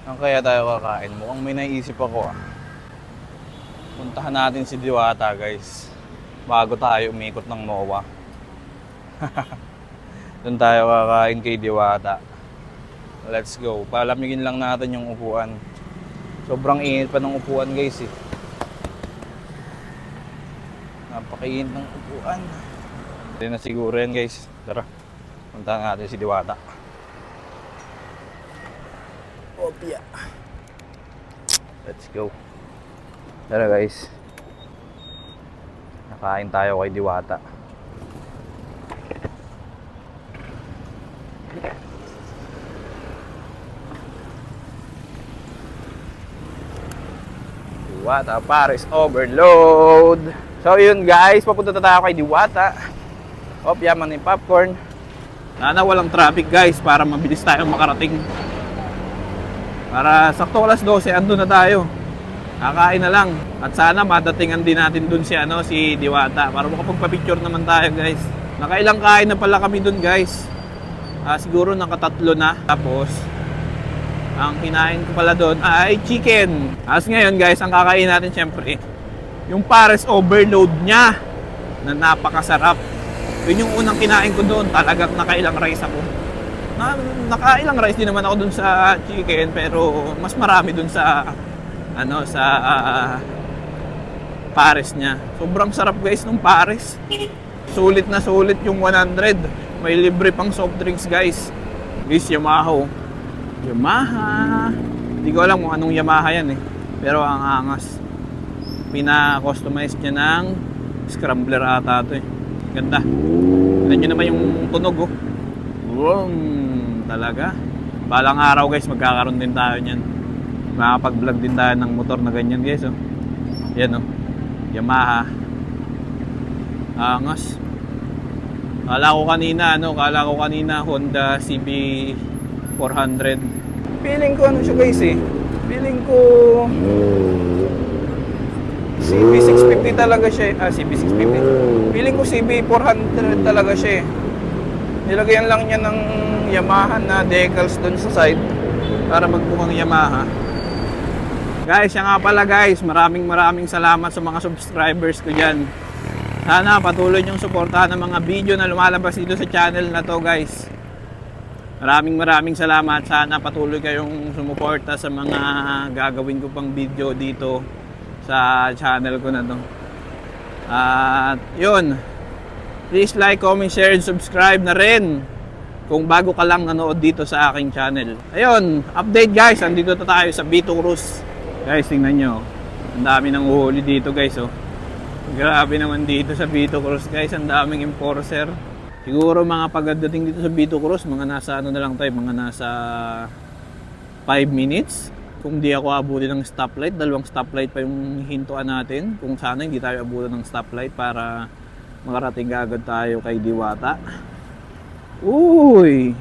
Ang kaya tayo kakain? Mukhang may naisip ako ah. Puntahan natin si Diwata guys. Bago tayo umikot ng MOA. Doon tayo kakain kay Diwata. Let's go. Palamigin lang natin yung upuan. Sobrang init pa ng upuan guys eh. Napakainit ng upuan. Hindi na siguro yan guys. Tara. Puntahan natin si Diwata. Opya. Let's go. Tara guys. Nakain tayo kay Diwata. Diwata Paris Overload. So yun guys, papunta na tayo kay Diwata. Opya man yung popcorn. Sana walang traffic guys para mabilis tayong makarating. Para sakto alas 12 andun na tayo. Kakain na lang. At sana madatingan din natin dun si Diwata para makapagpa-picture naman tayo guys. Nakailang kain na pala kami dun guys. Siguro nakatatlo na. Tapos ang kinain ko pala dun ay chicken. As ngayon guys, ang kakain natin syempre yung Paris Overload niya na napakasarap. Yun yung unang kinain ko doon. Talagang nakailang rice ako. Nakailang rice din naman ako dun sa chicken, pero mas marami dun sa Paris niya. Sobrang sarap guys nung Paris. Sulit na sulit yung 100. May libre pang soft drinks guys. Guys, Yamaha. Hindi ko alam kung anong Yamaha yan eh. Pero ang angas. Pina-customize niya ng scrambler ata ito eh. Ganda. Tignan nyo naman yung tunog oh. Wow, talaga. Balang araw guys, magkakaroon din tayo niyan. Makakapag-vlog din tayo ng motor na ganyan guys oh. Yan oh. Yamaha. Angas. Kala ko kanina Honda CB 400. Feeling ko ano siya guys eh. Feeling ko CB650 talaga siya eh. CB650. Feeling ko CB 400 talaga siya eh. Nilagyan lang niya ng Yamaha na decals doon sa side para magmukhang Yamaha. Guys, yan nga pala guys. Maraming salamat sa mga subscribers ko dyan. Sana patuloy niyong suportahan ng mga video na lumalabas dito sa channel na to guys. Maraming salamat. Sana patuloy kayong sumuporta sa mga gagawin ko pang video dito sa channel ko na to. At yun, please like, comment, share, and subscribe na rin kung bago ka lang nanood dito sa aking channel. Ayun, update guys, andito na tayo sa B2 Cruise. Guys, tingnan nyo, ang dami ng uhuli dito guys oh. Grabe naman dito sa B2 Cruise guys, ang daming enforcer. Siguro mga pagdating dito sa B2 Cruise, mga nasa ano na lang tayo, mga nasa 5 minutes. Kung di ako abutin ng stoplight, 2 stoplight pa yung hintuan natin. Kung sana hindi tayo abutin ng stoplight para makarating agad tayo kay Diwata. Uy,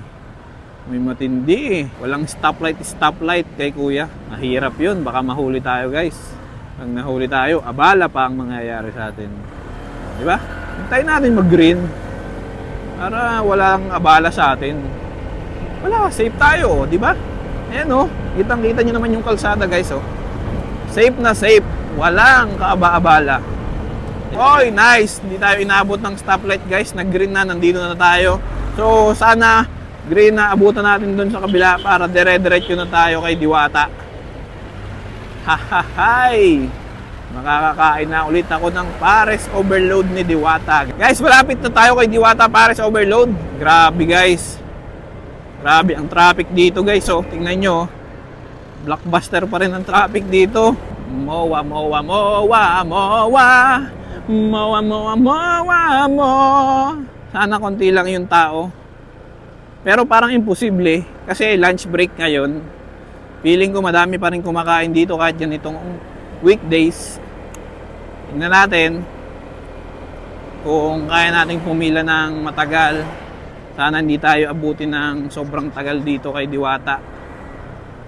may matindi eh. Walang stoplight kay kuya. Mahirap yun, baka mahuli tayo guys. Pag nahuli tayo, abala pa ang mangyayari sa atin. Diba? Hintayin natin mag-green para walang abala sa atin. Wala, safe tayo, di ba? Ayan oh, kitang-kita nyo naman yung kalsada guys oh. Safe na safe, walang kaaba-abala. Oy, nice! Hindi tayo inabot ng stoplight guys, nag-green na, nandito na tayo. So sana green na abutan natin dun sa kabila para dire-diretso na tayo kay Diwata. Hahahay! Makakakain na ulit ako ng Paris Overload ni Diwata. Guys, malapit na tayo kay Diwata Paris Overload. Grabe guys. Grabe ang traffic dito guys oh. Tingnan nyo. Blockbuster pa rin ang traffic dito. Mowa. Sana konti lang yung tao. Pero parang imposible kasi lunch break ngayon. Feeling ko madami pa rin kumakain dito kahit ganitong weekdays. Tingnan natin kung kaya nating pumila ng matagal. Sana hindi tayo abutin ng sobrang tagal dito kay Diwata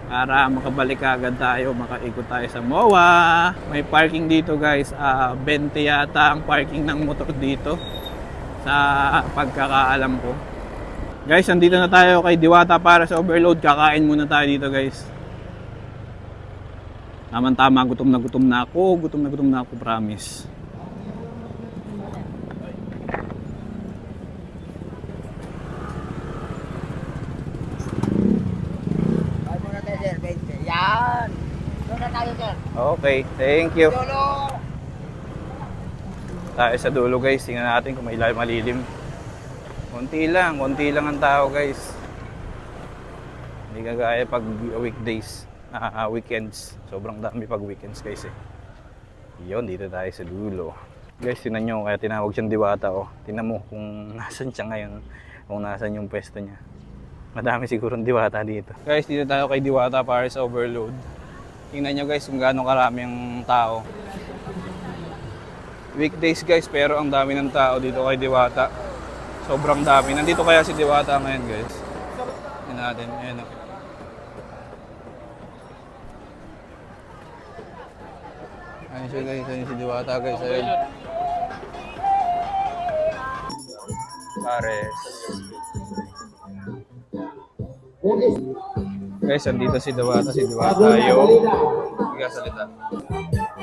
para makabalik agad tayo, makaikot tayo sa MOA. May parking dito guys, 20 yata ang parking ng motor dito sa pagkakaalam ko. Guys, andito na tayo kay Diwata para sa overload. Kakain muna tayo dito guys. Tama, gutom na gutom na ako. Gutom na gutom na ako, promise. Yan. Doon na tayo, sir. Okay, thank you. Dulo. Tayo sa dulo guys, tingnan natin kung may malilim. Konti lang ang tao guys. Hindi kagaya pag weekdays, weekends. Sobrang dami pag weekends guys eh. Yun, dito tayo sa dulo. Guys, tingnan nyo, kaya tinawag siyang Diwata oh. Tingnan mo kung nasan siya ngayon, kung nasan yung pwesto niya. Madami sigurong Diwata dito. Guys, dito tayo kay Diwata para sa overload. Tingnan nyo guys kung gaano karami ang tao. Weekdays guys, pero ang dami ng tao dito kay Diwata. Sobrang dami. Nandito kaya si Diwata ngayon guys. Tingnan natin, ayan o. Ayun siya guys, ayun si Diwata guys, ayun. Pares. Guys, andito si Diwata yung higa salita.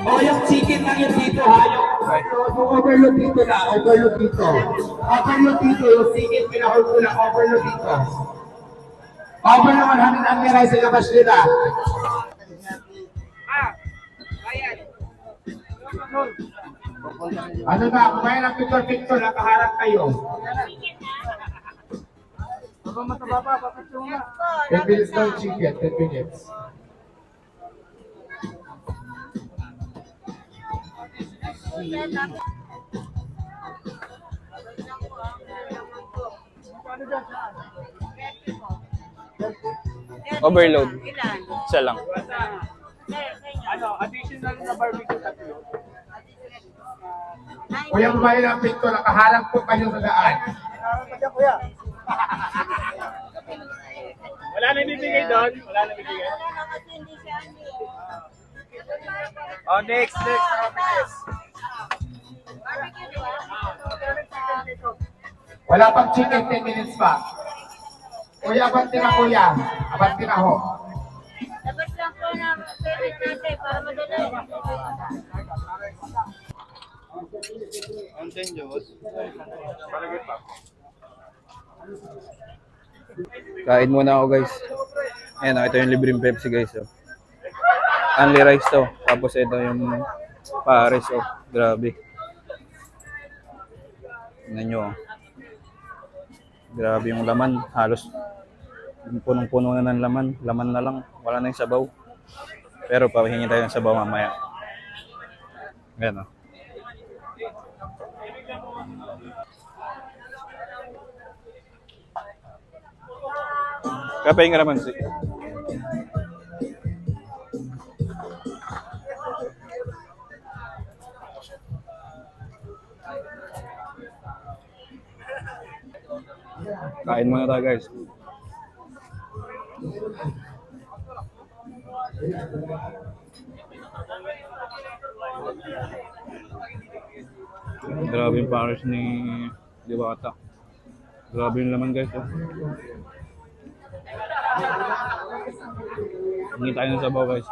O yung chicken lang yun dito ha, yung overload dito na, overload dito. Overload dito, yung chicken pinahol ko lang, overload dito. Overload 100 ang meron sa labas nila. Ano ba, kumain ng picture-picture, nakaharap kayo. 10 minutes lang chicken, 10 minutes. Overload. Isa lang. Ano, additional na barbecue tatlo. Kuya, kumain ng picture, nakaharap po kayo sa daan. Wala na ibibigay doon? Wala na ibibigay? Oh, next. Wala pang chicken, 10 minutes pa. Kuya, abanti na kuya. Abanti na ho. Dapat lang po na pwede natin para madali. Kain muna ako guys. Ayan, ito yung libreng Pepsi guys. Oh. Only rice to. Tapos ito yung pares. Oh. Grabe. Tingnan nyo. Oh. Grabe yung laman. Halos punong-puno na ng laman. Laman na lang. Wala na yung sabaw. Pero pahingi tayo ng sabaw mamaya. Ayan o. Oh. Kapay nga naman si. Kain muna tayo guys. Grabe yung pares ni Diwata. Grabe yung laman guys. Oh. Hindi tayo ng sabaw guys.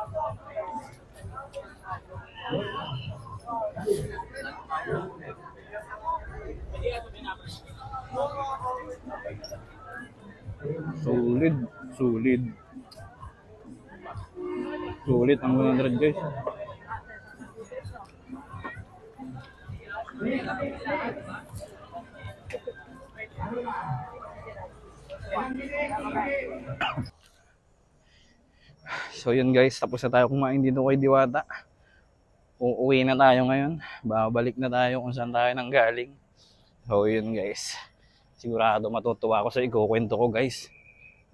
Sulit ang 100 guys. So yun guys, tapos na tayo kumain dito kay Diwata. Uuwi na tayo ngayon. Babalik na tayo kung saan tayo nanggaling. So yun guys. Sigurado matutuwa ako sa ikukwento ko guys.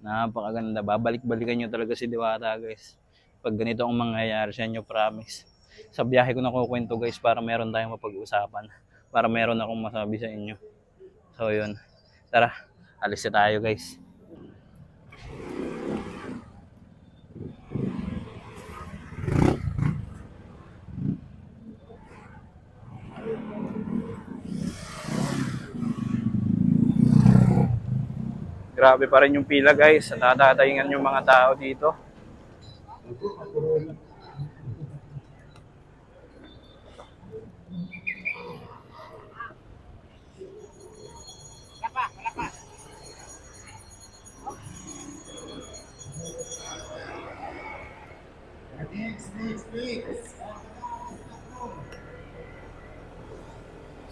Napakaganda. Babalik-balikan nyo talaga si Diwata guys. Pag ganito ang mangyayari sa inyo, promise. Sa biyahe ko na kukwento guys para meron tayong mapag-uusapan. Para meron akong masabi sa inyo. So yun. Tara, alis na tayo guys. Grabe pa rin yung pila guys. Natataingan yung mga tao dito.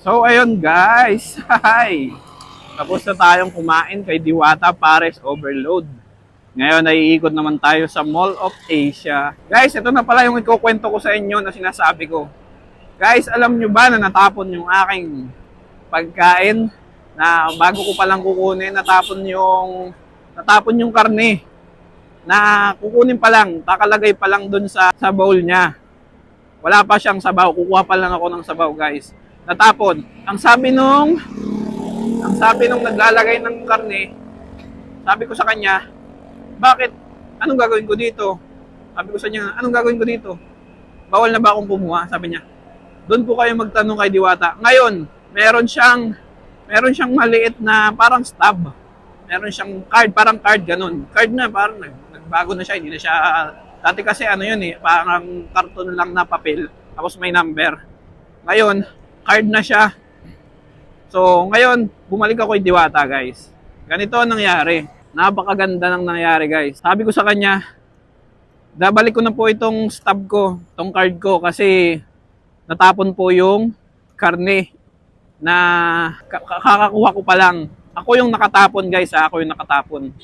So ayun guys, hi! Tapos na tayong kumain kay Diwata Pares Overload. Ngayon ay iikot naman tayo sa Mall of Asia. Guys, ito na pala yung ikukwento ko sa inyo na sinasabi ko. Guys, alam nyo ba na natapon yung aking pagkain na bago ko palang kukunin, natapon yung karne na kukunin pa lang, takalagay pa lang dun sa bowl niya. Wala pa siyang sabaw, kukuha pa lang ako ng sabaw guys. Natapon. Ang sabi nung naglalagay ng karne, sabi ko sa kanya, bakit? Anong gagawin ko dito? Sabi ko sa kanya, anong gagawin ko dito? Bawal na ba akong kumuha? Sabi niya, doon po kayo magtanong kay Diwata. Ngayon, meron siyang maliit na parang stub. Meron siyang card, parang card ganun. Card na, parang nagbago na siya, hindi na siya, dati kasi ano yun parang karton lang na papel, tapos may number. Ngayon, card na siya. So, ngayon, bumalik ako kay Diwata, guys. Ganito ang nangyari. Napakaganda ng nangyari, guys. Sabi ko sa kanya, babalik ko na po itong stub ko, itong card ko, kasi natapon po yung karne na kakakuha ko pa lang. Ako yung nakatapon, guys, ako yung nakatapon.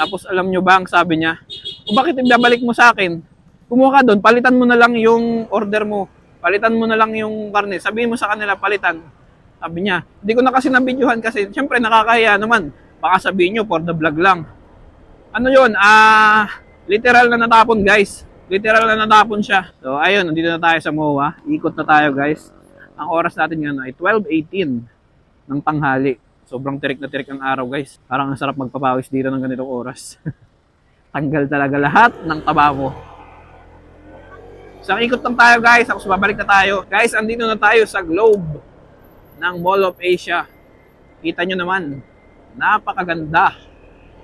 Tapos alam nyo ba ang sabi niya? O bakit ibabalik mo sa akin? Kumuha ka doon, palitan mo na lang yung order mo. Palitan mo na lang yung karne. Sabihin mo sa kanila, palitan. Sabi niya, hindi ko na kasi nabidyohan kasi syempre nakakahiya naman. Baka sabihin nyo, for the vlog lang. Ano yun? Literal na natapon, guys. Literal na natapon siya. So ayun, nandito na tayo sa MOA. Ikot na tayo, guys. Ang oras natin ngayon ay 12:18 ng tanghali. Sobrang tirik na tirik ang araw, guys. Parang ang sarap magpapawis dito ng ganitong oras. Tanggal talaga lahat ng taba mo. So, ikot lang tayo, guys. Tapos babalik na tayo. Guys, andito na tayo sa Globe ng Mall of Asia. Kita nyo naman. Napakaganda.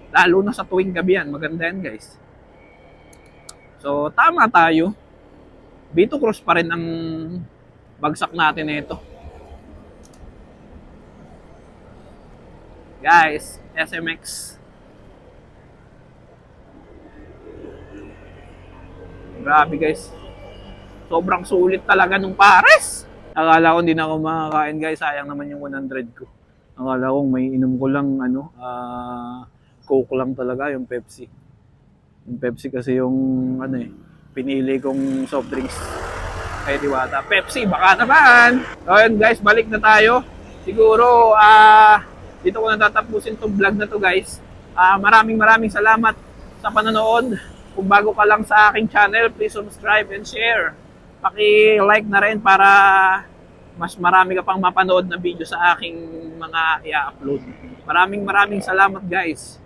Lalo na sa tuwing gabi yan. Maganda yan, guys. So, tama tayo. Vito Cruz pa rin ang bagsak natin ito. Guys, SMX. Grabe guys. Sobrang sulit talaga nung pares. Akala ko hindi na ako makakain guys. Sayang naman yung 100 ko. Akala ko may inom ko lang Coke lang talaga yung Pepsi. Yung Pepsi kasi yung pinili kong soft drinks kay Diwata. Pepsi, baka naman. So yun guys, balik na tayo. Siguro dito ko natatapusin tong vlog na to guys. Maraming salamat sa panonood. Kung bago ka lang sa aking channel, please subscribe and share. Paki-like na rin para mas marami ka pang mapanood na video sa aking mga i-upload. Maraming salamat guys.